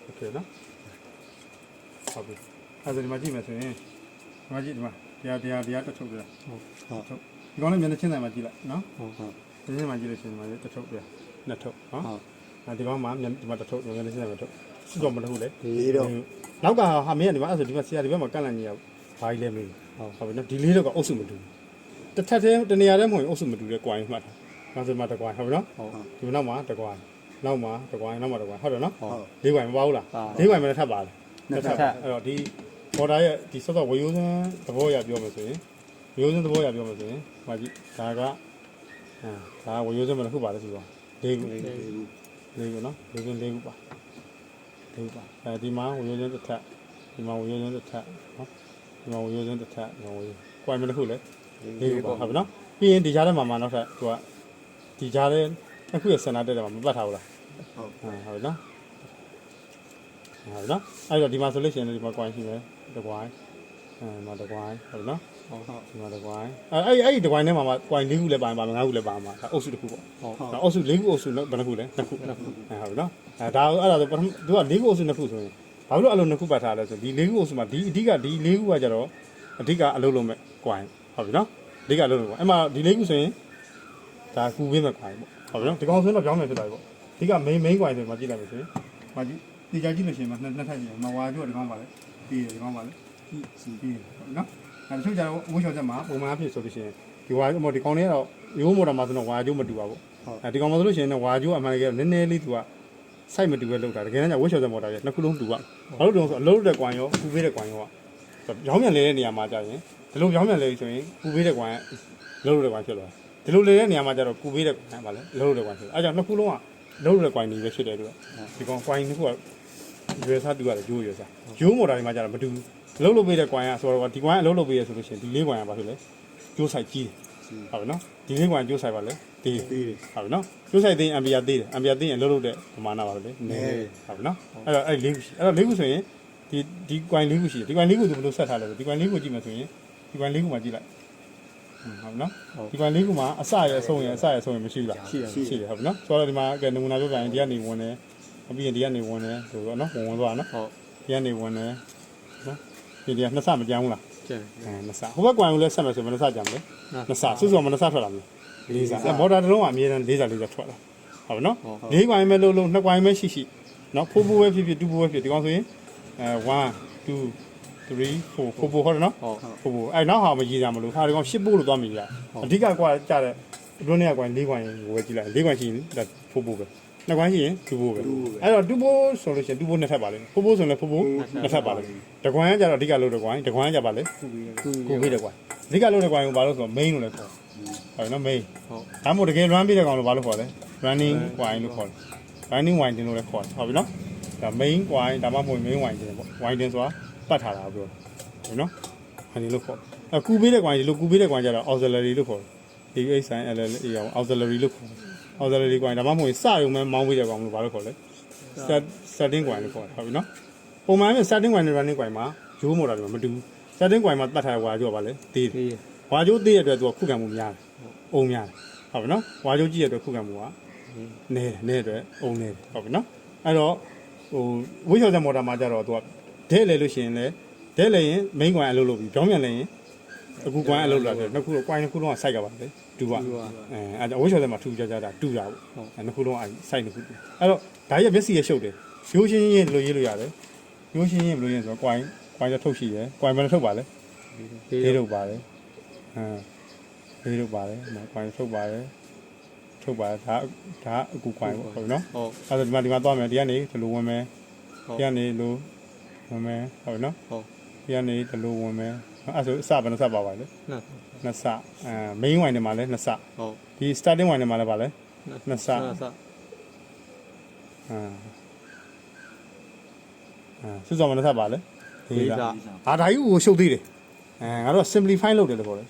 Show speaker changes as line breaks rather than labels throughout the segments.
okay နော်ဟုတ်ပြီအဲ့ဒါဒီမှာကြည့်မယ်ဆိုရင်ဒီမှာကြည့်ဒီမှာတရားတစ်ထုတ်ပြဟုတ်ဒီကောင်လည်းမျက်နှာချင်းဆိုင်မှာကြည့်လိုက်နော်ဟုတ်ဒီမှာကြည့်လို့ရှိရင်ဒီမှာတစ်ထုတ်ပြနှစ်ထုတ်နော်ဒီကောင်မှာဒီမှာတစ်ထုတ်မျက်နှာချင်းဆိုင်မှာထုတ်စွတော့မလို့လေဒီတော့နောက်ကဟာမင်းကဒီမှာအဲ့ဆိုဒီမှာဆရာဒီဘက်မှာကန့်လန့်ကြီးရဘာကြီးလဲမင်းဟုတ်ပြီနော်ဒီလေးတော့ကအုပ်စုမတူတစ်ထက်တည်းတနေရာတည်းမဟုတ်ရင်အုပ်စုမတူတဲ့ gain မှတ်တာနောက်ဆိုမှတစ် gain ဟုတ်ပြီနော်ဒီနောက်မှာတစ် gain နောက်မှာတစ် gain နောက်မှာတစ် gain ဟုတ်တယ်နော်၄ gain မပါဘူးလား၄ gain မနဲ့ထပ်ပါလားနှစ်ထပ်အဲ့တော့ဒီ border ရဲ့ဒီစောစောဝရိုးစမ်းသဘောရပြောမယ်ဆိုရင်ဝရိုးစမ်းသဘောရပြောမယ်ဆိုရင်ဟိုကြည့်ဒါကဒါဝရိုးစမ်းမလို့ခုပါလဲဆိုတော့၄ခုနော်၄ခုပါဒီမှာဝရိုးစမ်းတစ်ထပ်ဒီမှာဝရိုးစမ်းတစ်ထပ်နော်ဒီမှာဝရိုးစမ်းတစ်ထပ်ဒီမှာဝရိုး gain မလို့ခုလဲ၄ခုပါဟုတ်ပြီနော်ပြီးရင်ဒီကြားထဲမှာနောက်ထပ်သူကဒီကြားထဲအခုရစင်နာတက်တယ်မှာမပတ်ထားဘူးလားဟုတ်နော်ဟုတ်နော်အဲ့တော့ဒီမှာဆိုလို့ရှိရင်ဒီမှာ gain ရှိမယ်တကွိုင်းမှာတကွိုင်းဟုတ်နော်ဒီမှာတကွိုင်းအဲ့ဒီတကွိုင်းထဲမှာ gain ၄ခုလည်းပါမှာ၅ခုလည်းပါမှာအုပ်စုတစ်ခုပေါ့ဟုတ်အုပ်စု၄ခုအုပ်စုဘယ်နှခုလဲ2ခုဟုတ်နော်ဒါအဲ့ဒါဆိုပထမသူက၄ခုအုပ်စု2ခုဆိုရင်ဘာလို့အဲ့လို2ခုပတ်ထားလဲဆိုဒီ၄ခုအုပ်စုမှာဒီအဓိကဒီ၄ခုကကြတော့အဓိကအလုပ်လုပ်မဲ့ gain ဟုတ်ပြီနော်အဓိကအလုပ်လုပ်ပေါ့အဲ့မှာဒီ၄ခုဆိုရင်ဒါကူပေးမဲ့ gain ပေါ့ဟုတ်ပြီနော်ဒီကောင်ဆိုရင်တော့ပြောင်းနေဖြစ်သွားပြီပေါ့အဓိက main gain ဆိုမှာကြည့်လိုက်မယ်ဆိုရင်မှာကြည့်ဒီကြည့်လို့ရှိရင်နှစ်ထပ်ကြည့်မှာဝါကျိုးဒီကောင်ပါလေပြီးတယ်ဒီကောင်ပါလေပြီးနော်အဲတချို့ကျတော့ဝှေ့လျှော်ချက်မှာပုံမှန်အဖြစ်ဆိုလို့ရှိရင်ဒီဝါဒီကောင်လေးကတော့ရိုးမော်တာမှာဆိုတော့ဝါကျိုးမတူပါဘူးအဲဒီကောင်မှာဆိုလို့ရှိရင်ဝါကျိုးအမှန်တကယ်နည်းနည်းလေးသူကစိုက်မတူပဲလောက်တာတကယ်တမ်းကျဝှေ့လျှော်ချက်မော်တာရဲ့နှစ်ခုလုံးတူပါဘာလို့တုံးဆိုအလုံးတဲ့ကွန်ရောပူပေးတဲ့ကွန်ရောရောင်းမြန်လဲတဲ့နေရာမှာကြာရင်ဒီလိုရောင်းမြန်လဲဆိုရင်ပူပေးတဲ့ကွန်လုံးတဲ့ကွန်ဖြစ်သွားဒီလိုလဲတဲ့နေရာမှာကျတော့ပူပေးတဲ့ကွန်ပါလေလုံးတဲ့ကွန်ဖြစ်အဲကြောင့်နှစ်ခုလုံးကလုံးတဲ့ကွန်နေပဲဖြစ်တယ်သူကဒီကောင်ကွန်နှစ်ခုကရွေးစားတူရတယ်ရိုးရွေးစားရိုးမော်တာတွေမှာကျတော့မတူဘူးလုံးပေးတဲ့ကွန်ကဆိုတော့ဒီကွန်ကအလုံးပေးရဆိုလို့ရှိရင်ဒီလေးကွန်ကဘာဖြစ်လဲကျိုးဆိုင်ကြီးဟုတ်ပြီနော်ဒီလေးကွန်ကျိုးဆိုင်ပါလေသေးဟုတ်ပြီနော်ကျိုးဆိုင်သေးအမ်ပီယာသေးတယ်အမ်ပီယာသေးရင်လုံးတဲ့ပမာဏပါပဲလေနည်းဟုတ်ပြီနော်အဲ့တော့အဲ့၄ခုရှိအဲ့တော့၄ခုဆိုရင်ဒီကွန်၄ခုရှိတယ်ဒီကွန်၄ခုသူဘယ်လိုဆက်ထားလဲဆိုဒီကွန်၄ခုကြည့်မယ်ဆိုရင်ဒီကွန်၄ခုမှာကြည့်လိုက်ဟုတ်နော်ဒီကွန်၄ခုမှာအစရအဆုံးရမရှိဘူးလားရှိတယ်ဟုတ်ပြီနော်ဆိုတော့ဒီမှာကဲနမူနာပြောပြရင်ဒီကနေဝင်တယ်ပြီးရင်ဒီကနေဝင်တယ်ဆိုတော့နော်ဝင်သွားနော်ဟုတ်ဒီကနေဝင်တယ်နော်ဒီကနှစ်ဆမကြမ်းဘူးလားကျန်နှစ်ဆဟိုဘက်ကွန်ကိုလည်းဆက်မယ်ဆိုဘယ်နှစ်ဆကြမ်းမလဲနှစ်ဆစုစုမနှစ်ဆထွက်လာမလဲ၄ဆမော်တာတစ်လုံးကအမြဲတမ်း၄ဆထွက်လာဟုတ်ပြီနော်၄ကွန်ပဲလုံး2ကွန်ပဲရှိနော်ဖိုးဖိုးပဲဖြစ်တူဖိုးပဲဖြစ်ဒီကောင်ဆိုရင်1 2 3 4ဖိုးဟုတ်တယ်နော်ဖိုးအဲ့နောက်ဟာမကြီးကြမလို့ဟာဒီကောင်10ပို့လို့သွားမိကြအဓိကကွာကြတဲ့အတွင်းထဲကကွန်4ကွန်ကိုပဲကြည့်လိုက်4ကွန်ရှိရင်ဒါဖိုးဖိုးပဲနှစ်ကွမ်းရှိရင်တူဖို့ပဲအဲ့တော့တူဖို့ဆိုလို့ရှိရင်တူဖို့နှစ်ထပ်ပါလိမ့်ဖိုးဆိုရင်လည်းဖိုးနှစ်ထပ်ပါလိမ့်တကွမ်းကကြတော့အဓိကလို့တကွမ်းကကြပါလေကိုပေးတကွမ်းအဓိကလို့တကွမ်းကိုဘာလို့ဆိုတော့ main လို့လည်းခေါ်ဟုတ်နော် main ဟုတ်ဒါမှမဟုတ်တကယ် run ပြီးတဲ့ကောင်လို့ဘာလို့ခေါ်လဲ running coin လို့ခေါ်တယ် running winding လို့လည်းခေါ်တယ်ဟုတ်ပြီနော်ဒါ main coin ဒါမှမဟုတ် main winding ပေါ့ winding ဆိုတာပတ်ထားတာပြောဟုတ်နော်အဲ့ဒီလို့ခေါ်ကူပေးတဲ့ကွမ်းဒီလိုကူပေးတဲ့ကွမ်းကြတော့ auxiliary လို့ခေါ်တယ် AH sign LL အောင် auxiliary လို့ခေါ်auxiliary coin ဒါမှမဟုတ်စရုံမဲ့မောင်းပေးတဲ့ကောင်လို့ဘာလို့ခေါ်လဲ setting coin လို့ခေါ်တယ်ဟုတ်ပြီနော်ပုံမှန်နဲ့ setting coin နဲ့ running coin မှာရိုးမော်တာတွေမတူဘူး setting coin မှာတတ်ထားတဲ့ဝါကျိုးကဘာလဲသေးတယ်ဝါကျိုးသေးတဲ့အတွက်သူကခုခံမှုများတယ်အုံများတယ်ဟုတ်ပြီနော်ဝါကျိုးကြီးတဲ့အတွက်ခုခံမှုကနည်းအတွက်အုံနည်းတယ်ဟုတ်ပြီနော်အဲ့တော့ဟိုဝှေ့လျှော်တဲ့မော်တာမှာကျတော့သူကဒဲလဲလို့ရှိရင်လဲဒဲလဲရင် main coin အလုပ်လုပ်ပြီးကြောင်းမြန်လဲရင်အခု coin အလုပ်လုပ်တယ်နှစ်ခုတော့ coin နှစ်ခုလုံးက site ကပါလေတူပါအဲဝှေ့လျှော်တဲ့မှာထူကြတာတူတာပေါ့နှစ်ခုလုံးက site နှစ်ခုအဲ့တော့ဒါရဲ့မျက်စိရရှုပ်တယ်ရိုးရှင်းရေးလို့ရေးလို့ရတယ်ရိုးရှင်းရေးဘယ်လိုရေးဆိုတော့ coin จะထုတ်ရှိရယ် coin ဘယ်နဲ့ထုတ်ပါလဲလေးထုတ်ပါတယ်လေးထုတ်ပါတယ်နော် coin ထုတ်ပါတယ်ထုတ်ပါဒါအကူ coin ပေါ့ဟုတ်နော်အဲ့ဒါဒီမှာသွားမယ်ဒီကနေဒီလိုဝင်မယ်ဒီကနေလိုဝင်မယ်ဟုတ်နော်ဒီကနေဒီလိုဝင်မယ်အဲ့ဆိုအစဘယ်နှစပါပါလဲနှစ်စmain wine တွေမှာလဲနှစ်စဟုတ်ဒီ starting wine တွေမှာလဲပါလဲနှစ်စစစ်စောမနှစ်စပါလဲလေးစဒါကြီးကိုရှုပ်သေးတယ်ငါတို့ simplify လုပ်တယ်လို့ပြောတယ်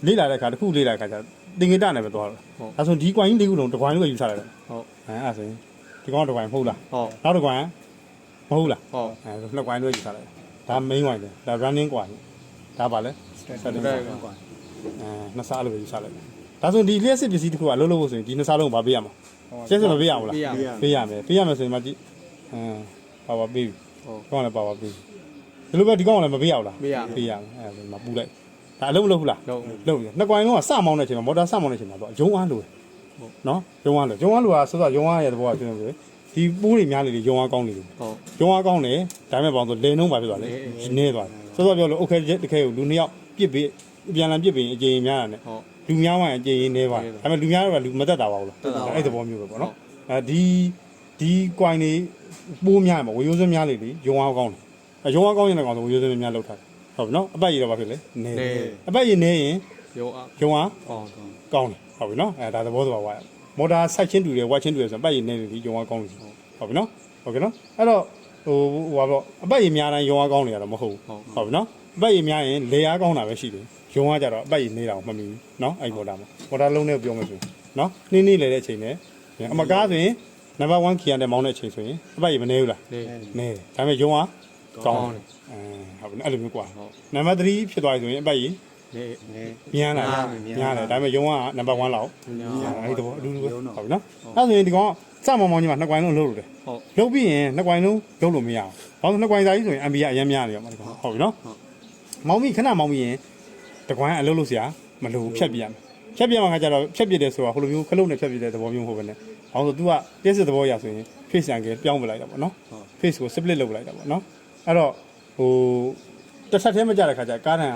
လေ့လာတဲ့အခါတစ်ခုလေ့လာတဲ့အခါကျသင်္ကေတနဲ့ပဲသွားတော့ဒါဆိုဒီ coin လေးခုလုံးတစ် coin လို့ယူထားတယ်ဟုတ်အဲ့ဆိုရင်ဒီကောင်တစ် coin မဟုတ်လားဟုတ်နောက်တစ် coin မဟုတ်လားဟုတ်နှစ် coin လို့ယူထားတယ်ဒါ main wine တယ်ဒါ running coin ဒါပါလဲstarting coin နှစ်စားလို့ပဲယူထားလိုက်ဒါဆိုဒီလျှက်စစ်ပစ္စည်းတစ်ခုကအလုပ်လုပ်ဖို့ဆိုရင်ဒီနှစ်စားလုံးကိုမပေးရမှာကျက်စမပေးရဘူးလားပေးရမယ်ဆိုရင်မှကြည့် ပါဝါပေးဒီကောင်လည်းပါဝါပေးဒီလိုပဲဒီကောင်လည်းမပေးရဘူးလား
ပေးရ
ပေးရအဲ့ဒါမပူလိုက်ဒါအလုံးမလုပ်ဘူးလား
လုံး
လုပ်ပြီနှစ်ကွိုင်လုံးကစမောင်းတဲ့အချိန်မှာမော်တာစမောင်းတဲ့အချိန်မှာတော့ရုံအားလို့နော်ရုံအားလို့ကဆိုတော့ရုံအားရဲ့သဘောကကျွန်တော်ပြောဒီပိုးတွေများလေရုံအားကောင်းနေလို့
ဟုတ်
ရုံအားကောင်းတယ်ဒါပေမဲ့ပေါင်းဆိုလေနှုံးပါဖြစ်သွားလေနည်းသွားတယ်ဆိုတော့ပြောလို့โอเคတကယ်ကိုလူနှစ်ယောက်ပြစ်ပြီးပြန်လည်ပြစ်ပြီးအကြိမ်များတာနဲ့
ဟုတ်
လူများမှအကြိမ်နည်းပါဒါပေမဲ့လူများတော့လူမတက်တာပါဘူးလားအဲ့သဘောမျိုးပဲပေါ့နော်ဒီကွိုင်တွေပိုးများမှာဝရိုးစွန်းများလေရုံအားကောင်းတယ်ရုံအားကောင်းရင်လည်းကောင်းဆိုဝရိုးစွန်းများလောက်ထားဟုတ်ပြီနော်အပတ်ရည်တော့ဘာဖြစ်လဲနည်းအပတ်ရည်နည်းရင်
ရုံအား
ကောင်းတယ်ဟုတ်ပြီနော်ဒါသဘောဆိုပါဝါမော်တာဆိုက်ချင်းတူတယ်ဝါချင်းတူတယ်ဆိုတော့အပတ်ရည်နည်းနေပြီရုံအားကောင်းတယ်ဟုတ်ပြီနော်ဟုတ်ကဲ့နော်အဲ့တော့ဟိုပါအပတ်ရည်များတိုင်းရုံအားကောင်းနေရတော့မဟုတ်ဘူးဟုတ်ပြီနော်အပတ်ရည်များရင်လေအားကောင်းတာပဲရှိတယ်ရုံအားကြတော့အပတ်ရည်နေတာမမီဘူးနော်အဲ့မော်တာမှာမော်တာလုံးနဲ့ပြောမယ်ဆိုရင်နော်နှင်းလေတဲ့အချိန်နဲ့အမကားဆိုရင်နံပါတ်1 key နဲ့မောင်းတဲ့အချိန်ဆိုရင်အပတ်ရည်မနေဘူးလားနေတယ်ဒါပေမဲ့ရုံအားကောင်းတယ်ဟုတ်ပြီအဲ့လိုမျိုးကွာနံပါတ်3ဖြစ်သွားပြီဆိုရင်အပတ်ရည်မြန်လာမြန်လာဒါပေမဲ့ရုံးကနံပါတ်1လောက်အဲ့ဒီတော့အတူတူပဲဟုတ်ပြီနော်အဲ့ဆိုရင်ဒီကောင်စမောင်မောင်ကြီးမှာနှစ်ကွိုင်လုံးလှုပ်လို့တယ်လှုပ်ပြီးရင်နှစ်ကွိုင်လုံးလှုပ်လို့မရဘူးဘာလို့နှစ်ကွိုင်စာကြီးဆိုရင် MB ကအရင်များနေရောမှာဒီကောင်ဟုတ်ပြီနော်မောင်မီခဏမောင်မီရင်တကွိုင်အလုပ်လို့ဆရာမလိုဘူးဖြတ်ပြရမယ်ဖြတ်ပြမှာခါကျတော့ဖြတ်ပြတယ်ဆိုတာဟိုလိုမျိုးခလုတ်နဲ့ဖြတ်ပြတဲ့သဘောမျိုးမဟုတ်ဘဲနဲ့ဘာလို့ तू ကပြည့်စစ်သဘောရဆိုရင် face angle ပြောင်းပလိုက်တာပေါ့နော် face ကို split လုပ်ပလိုက်တာပေါ့နော်အဲ့တော့ဟိုတစ်ဆက်တည်းမကြတဲ့ခါကျကားတန်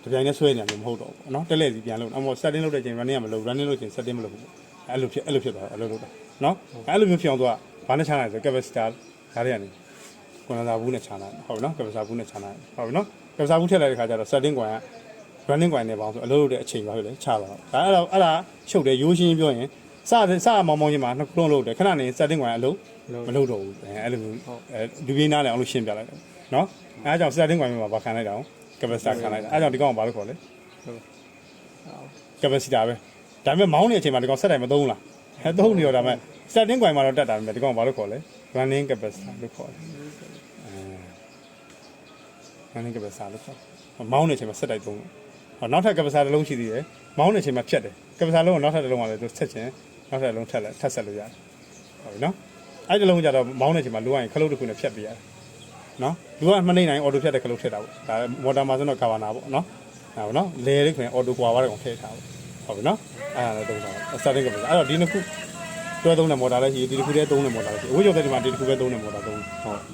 ကတပြိုင်နဲ့ဆွဲနေတယ်မဟုတ်တော့ဘူးเนาะတက်လက်စီပြန်လို့အမော setting လုပ်တဲ့ချိန် running ကမလုပ် running လုပ်ချိန် setting မလုပ်ဘူးပေါ့အဲ့လိုဖြစ်သွားတယ်အဲ့လိုလုပ်တာเนาะအဲ့လိုမျိုးဖြစ်အောင်သူကဘာနဲ့ချနိုင်လဲဆို capacitor ဓာတ်တွေကနေကွန်ဒန်ဆာဘူးနဲ့ချနိုင်ဟုတ်ပြီเนาะ capacitor ဘူးနဲ့ချနိုင်ဟုတ်ပြီเนาะ capacitor ဘူးထည့်လိုက်တဲ့ခါကျတော့ setting ကွန်က running ကွန်နဲ့ပေါင်းဆိုအလုပ်လုပ်တဲ့အချိန်ပါပဲလေချလာတော့အဲ့ဒါချုပ်တယ်ရိုးရှင်းပြောရင်စမောင်မောင်ချင်းမှာနှစ်ခုလုံးလုပ်တယ်ခဏနေ setting ကွန်ကအလုပ်မလုပ်တော့ဘူးအဲ့လိုမျိုးဒူပြင်းနားလည်းအောင်လို့ရှင်းပြလိုက်တယ်เนาะအဲ့ဒါကြောင့် setting ကွန်မှာဗာခံလိုက်တာအောင်capacitor ခံလိုက်တာအဲ့ကြောင့်ဒီကောင်ကဘာလို့ခေါ်လဲ capacitor ပဲဒါပေမဲ့မောင်းနေတဲ့အချိန်မှာဒီကောင်ဆက်တိုင်းမသုံးလားသုံးနေတော့ဒါပေမဲ့ setting ကွိုင်မှာတော့တက်တာပဲဒီကောင်ကဘာလို့ခေါ်လဲ running capacitor လို့ခေါ်တယ်running capacitor လို့ခေါ်မောင်းနေတဲ့အချိန်မှာဆက်တိုင်းသုံးတယ်နောက်ထပ် capacitor တစ်လုံးရှိသေးတယ်မောင်းနေတဲ့အချိန်မှာဖြတ်တယ် capacitor လုံးကနောက်ထပ်တစ်လုံးကလည်းသူဆက်ချင်နောက်ထပ်တစ်လုံးထပ်ဆက်လို့ရတယ်ဟုတ်ပြီနော်အဲ့ဒီလုံးကျတော့မောင်းနေတဲ့အချိန်မှာလိုရရင်ခလုတ်တစ်ခုနဲ့ဖြတ်ပေးရတယ်နော်လူကမနေနိုင်အော်တိုဖြတ်တဲ့ခလုတ်ထည့်တာပေါ့ဒါမော်တာမှာဆိုတော့ကာဗာနာပေါ့နော်ဟုတ်ပါနော်လေလေးခင်အော်တိုကွာပါတဲ့ကောင်ထည့်ထားပေါ့ဟုတ်ပြီနော်အဲ့ဒါလည်းသုံးတာ starting ကပဲအဲ့တော့ဒီနှစ်ခုတွဲသုံးတဲ့မော်တာလည်းရှိဒီတစ်ခုတည်းသုံးတဲ့မော်တာလည်းရှိအဝိဇ္ဇောတဲ့ဒီမှာဒီတစ်ခုပဲသုံးတဲ့မော်တာသုံး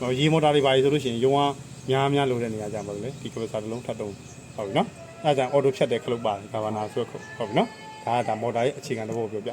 ဟုတ်ရေမော်တာတွေပါဆိုလို့ရှိရင်ရုံးအားများလို့တဲ့နေရာကြပါလို့လေဒီကပ္ပစာတစ်လုံးထပ်သုံးဟုတ်ပြီနော်အဲ့ဒါကြောင့်အော်တိုဖြတ်တဲ့ခလုတ်ပါတယ်ကာဗာနာဆိုတော့ဟုတ်ပြီနော်ဒါမော်တာရဲ့အခြေခံတစ်ပုဒ်ပြောပြ